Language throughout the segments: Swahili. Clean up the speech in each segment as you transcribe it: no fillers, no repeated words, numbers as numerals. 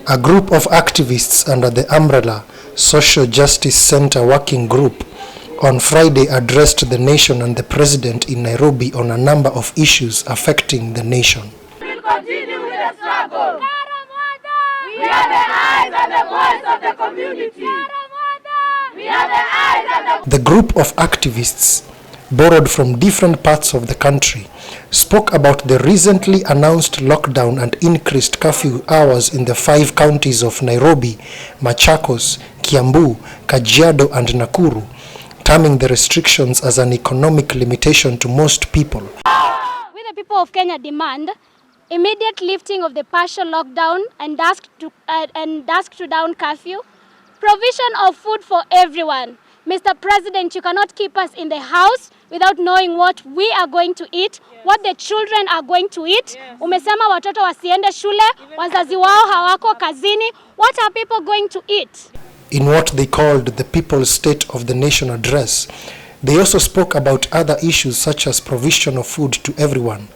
A group of activists under the umbrella Social Justice Center Working Group on Friday addressed the nation and the president in Nairobi on a number of issues affecting the nation. We will continue with the struggle. We are the eyes and the voice of the community. We are the eyes and the group of activists, borrowed from different parts of the country, spoke about the recently announced lockdown and increased curfew hours in the 5 counties of Nairobi, Machakos, Kiambu, Kajiado and Nakuru, terming the restrictions as an economic limitation to most people. We the people of Kenya demand immediate lifting of the partial lockdown and dusk to dawn curfew, provision of food for everyone. Mr. President, you cannot keep us in the house without knowing what we are going to eat, what the children are going to eat. Umesema watoto wasiende shule, wazazi wao hawako kazini. What are people going to eat? In what they called the People's State of the Nation address, they also spoke about other issues such as provision of food to everyone,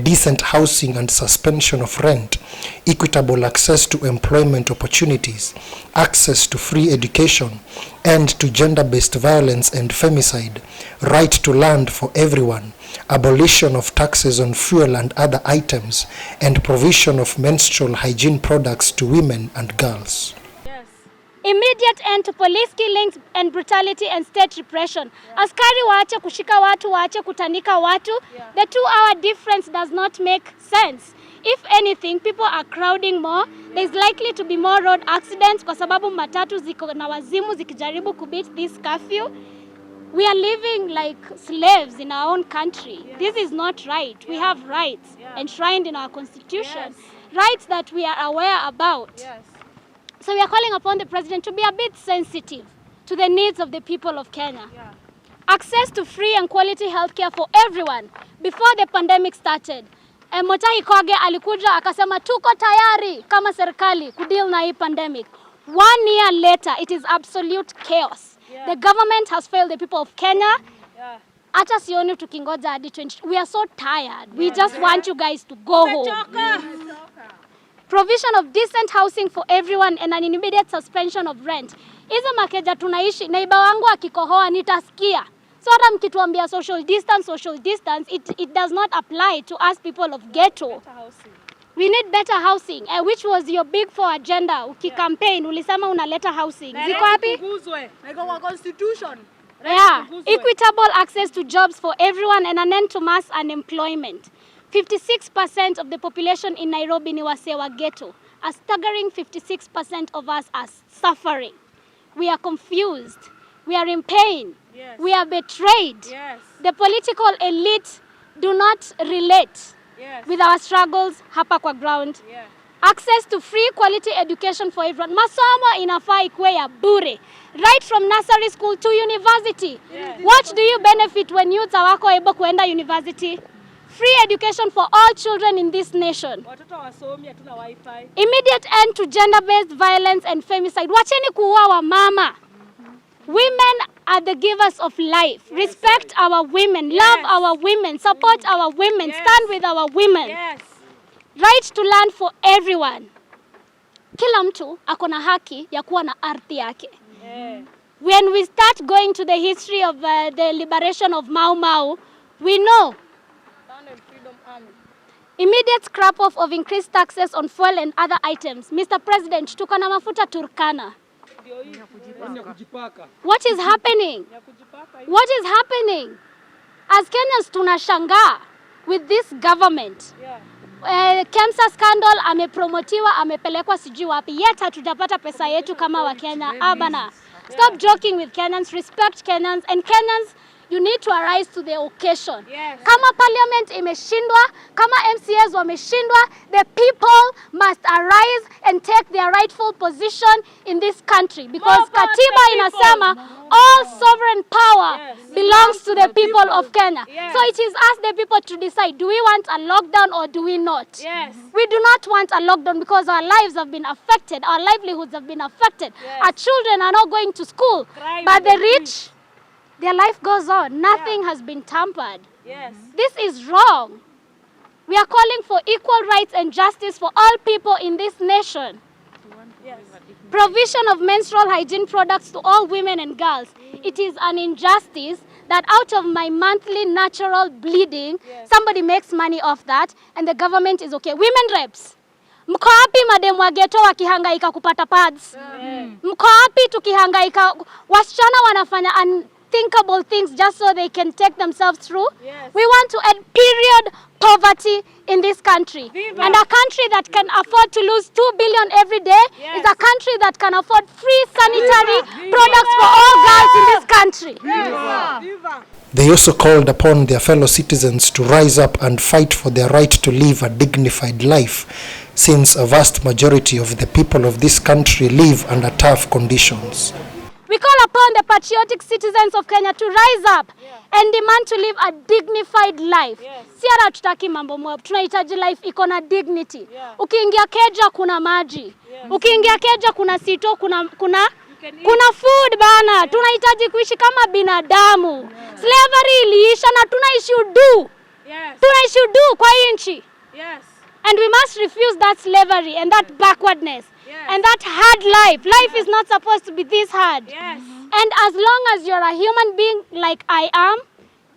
decent housing and suspension of rent, equitable access to employment opportunities, access to free education, end to gender-based violence and femicide, right to land for everyone, abolition of taxes on fuel and other items, and provision of menstrual hygiene products to women and girls. Immediate end to police killings and brutality and state repression. Askari waache kushika watu, waache kutanika watu. The 2-hour difference does not make sense. If anything, people are crowding more. There is likely to be more road accidents kwa sababu matatu ziko na wazimu zikijaribu kubeat this curfew. We are living like slaves in our own country. This is not right. We have rights enshrined in our constitution. Rights that we are aware about. So we are calling upon the president to be a bit sensitive to the needs of the people of Kenya. Access to free and quality healthcare for everyone. Before the pandemic started, Mutahi Koge alikuja akasema tuko tayari kama serikali kudeal na hii pandemic. 1 year later, it is absolute chaos. The government has failed the people of Kenya. Hata sioni tukingoja hadi 20. We are so tired. We just want you guys to go home. Provision of decent housing for everyone and an immediate suspension of rent. Hizo makeja tunaishi, neighbor wangu akikohoa nitasikia. So hata mkituambia social distance, it does not apply to us people of ghetto. We need better housing, which was your big 4 agenda. Ukicampaign, ulisema unaleta housing. Ziko wapi? Kwa constitution. Equitable access to jobs for everyone and an end to mass unemployment. 56% of the population in Nairobi ni wasee wa ghetto. A staggering 56% of us are suffering. We are confused. We are in pain. We are betrayed. The political elite do not relate with our struggles hapa kwa ground. Access to free quality education for everyone. Masomo inafaa ikuwe ya bure. Right from nursery school to university. What do you benefit when youth hawako able kuenda university? Free education for all children in this nation. Immediate end to gender-based violence and femicide. Wacheni kuua wa mama. Women are the givers of life. Respect our women. Love our women. Support our women. Stand with our women. Right to land for everyone. Kila mtu akona haki ya kuwa na ardhi yake. When we start going to the history of the liberation of Mau Mau, we know immediate scrap off of increased taxes on fuel and other items. Mr. President, tuko na mafuta Turkana. What is happening? What is happening? As Kenyans tunashangaa with this government. Kemsa scandal amepromotiwa, amepelekwa sijui wapi. Yet hatujapata pesa yetu kama wa Kenya. Abana. Stop joking with Kenyans, respect Kenyans, and Kenyans, you need to arise to the occasion. Kama parliament imeshindwa, kama MCAs wameshindwa, the people must arise and take their rightful position in this country. Because Katiba inasema all sovereign power belongs to the people of Kenya. So it is us the people to decide, do we want a lockdown or do we not? We do not want a lockdown because our lives have been affected, our livelihoods have been affected. Our children are not going to school, but the rich, their life goes on. Nothing has been tampered. This is wrong. We are calling for equal rights and justice for all people in this nation. provision of menstrual hygiene products to all women and girls. It is an injustice that out of my monthly natural bleeding, somebody makes money off that and the government is okay. Women reps. Mko wapi mademu wa ghetto wakihangaika kupata pads? Mko wapi tukihangaika wasichana wanafanya unthinkable things just so they can take themselves through? We want to end period poverty in this country. And a country that can afford to lose 2 billion every day is a country that can afford free sanitary products for all girls in this country. They also called upon their fellow citizens to rise up and fight for their right to live a dignified life, since a vast majority of the people of this country live under tough conditions. We call upon the patriotic citizens of Kenya to rise up and demand to live a dignified life. Si ara tutaki mambo mob, tunahitaji life iko na dignity. Ukiingia keja kuna maji. Ukiingia keja kuna sito, kuna food bana. Tunahitaji kuishi kama binadamu. Slavery iliisha na tunaishi udu. Tunaishi udu kwa nchi. And we must refuse that slavery and that backwardness and that hard life. Life is not supposed to be this hard. And as long as you're a human being like I am,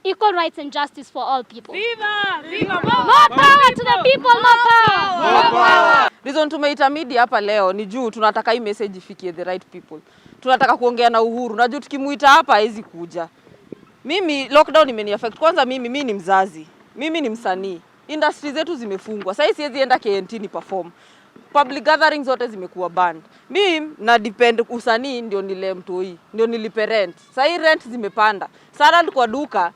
equal rights and justice for all people. Viva! Viva! More power to the people, more power! Reason tumeita media hapa leo ni juu tunataka hii message ifikie the right people. Tunataka kuongea na Uhuru. Na juu tukimuita hapa haizi kuja. Mimi lockdown imeni affect. Kwanza mimi ni mzazi. Mimi ni msanii. Industry zetu zimefungwa. Sasa siwezi enda KNT ni perform. Public gatherings zote zimekuwa banned. Mimi na depend usanii ndio nile mtoi, ndio nilipe rent. Sasa hii rent zimepanda. Salad kwa duka,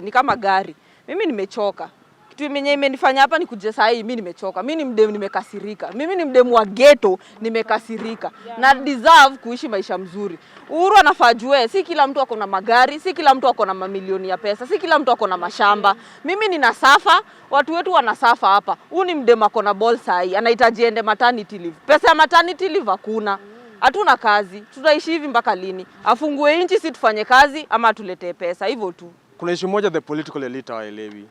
ni kama gari. Mimi nimechoka. Kitu imenifanya hapa ni kuja saa hii mimi nimechoka. Mimi ni mdemu nimekasirika. Mimi ni mdemu wa ghetto nimekasirika. Na deserve kuishi maisha mzuri. Uhuru anafaa jue, si kila mtu ako na magari, si kila mtu ako na mamilioni ya pesa, si kila mtu ako na mashamba. Mimi ninasafa, watu wetu wanasafa hapa. Huyu ni mdemu ako na ball sahi, anahitaji ende maternity leave. Pesa ya maternity leave hakuna. Hatuna kazi. Tutaishi hivi mpaka lini? Afungue nchi si tufanye kazi ama atuletee pesa, hivyo tu. Kuna issue moja the political elite hawaelewi.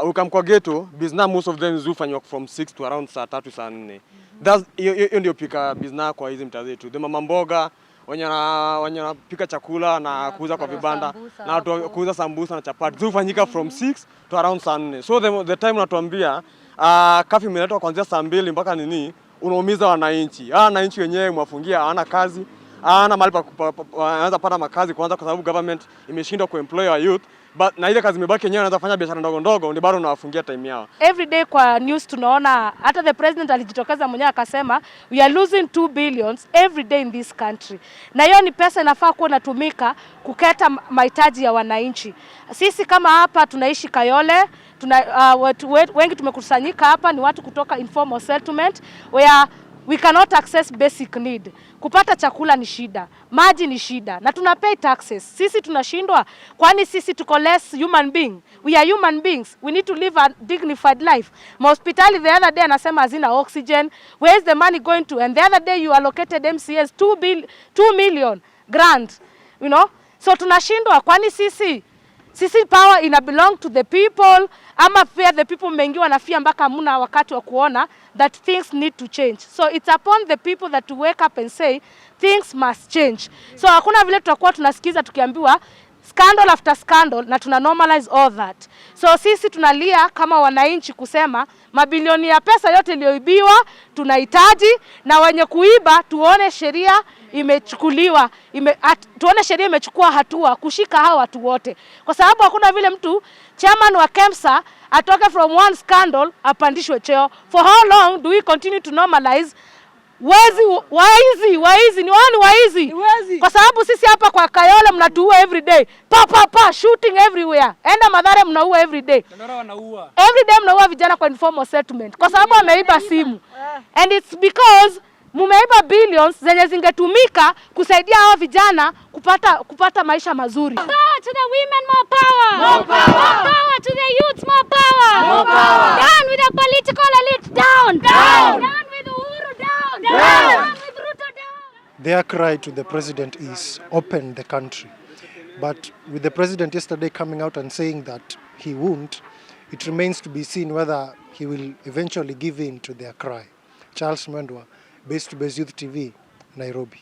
Ukamkwa ghetto, business most of them zufanywa from 6 to around saa 3 saa 4. That's hiyo ndio pika business kwa hizi mtaa zetu. The mama mboga wenye wanapika chakula na kuuza kwa vibanda na watu kuuza sambusa na chapati zufanyika from 6 to around saa 4. So the time unatuambia kafi imeletwa kuanzia saa 2 mpaka nini, unaumiza wananchi. Wananchi wenyewe mwafungia hawana kazi, hawana mahali anaweza pata makazi kwanza kwa sababu government imeshindwa kuemploy our youth. But na ile kazi imebaki yenyewe anaweza fanya biashara ndogo ndogo ndio bado unawafungia time yao. Every day kwa news tunaona hata the president alijitokeza mwenyewe akasema we are losing 2 billions every day in this country. Na hiyo ni pesa inafaa kuwa inatumika kuketa mahitaji ya wananchi. Sisi kama hapa tunaishi Kayole, watu wengi tumekusanyika hapa ni watu kutoka informal settlement where we cannot access basic need. Kupata chakula ni shida, maji ni shida, na tunapay taxes. Sisi tunashindwa, kwani sisi tuko less human being? We are human beings. We need to live a dignified life. Hospitali the other day anasema hazina oxygen. Where is the money going to? And the other day you allocated MCS 2 million grant. You know? So tunashindwa, kwani sisi power ina belong to the people ama fear the people mengiwa na fear mpaka hamuna wakati wa kuona that things need to change. So it's upon the people that to wake up and say things must change. So hakuna vile tutakuwa tunasikiza tukiambiwa scandal after scandal na tuna normalize all that. So sisi tunalia kama wananchi kusema mabilioni ya pesa yote iliyoibiwa tunahitaji, na wenye kuiba tuone sheria imechukuliwa, tuone sheria imechukua hatua kushika hao watu wote. Kwa sababu hakuna vile mtu chairman wa KEMSA atoke from one scandal apandishwe cheo. For how long do we continue to normalize waizi ni wani waizi? Kwa sababu sisi hapa kwa Kayole mnatuua every day. Shooting everywhere. Enda Mathare mnaua every day. Every day mnaua vijana kwa informal settlement kwa sababu ameiba simu. And it's because mumeiba billions zenye zingetumika kusaidia hao vijana kupata maisha mazuri. Power to the women, more power. More power. More power to the youth, more power. More power. Down with the political elite, down. Down. Down with Uhuru, down. Down with Ruto, down. Their cry to the president is open the country. But with the president yesterday coming out and saying that he won't, it remains to be seen whether he will eventually give in to their cry. Charles Mwendwa, Base to Base Youth TV, Nairobi.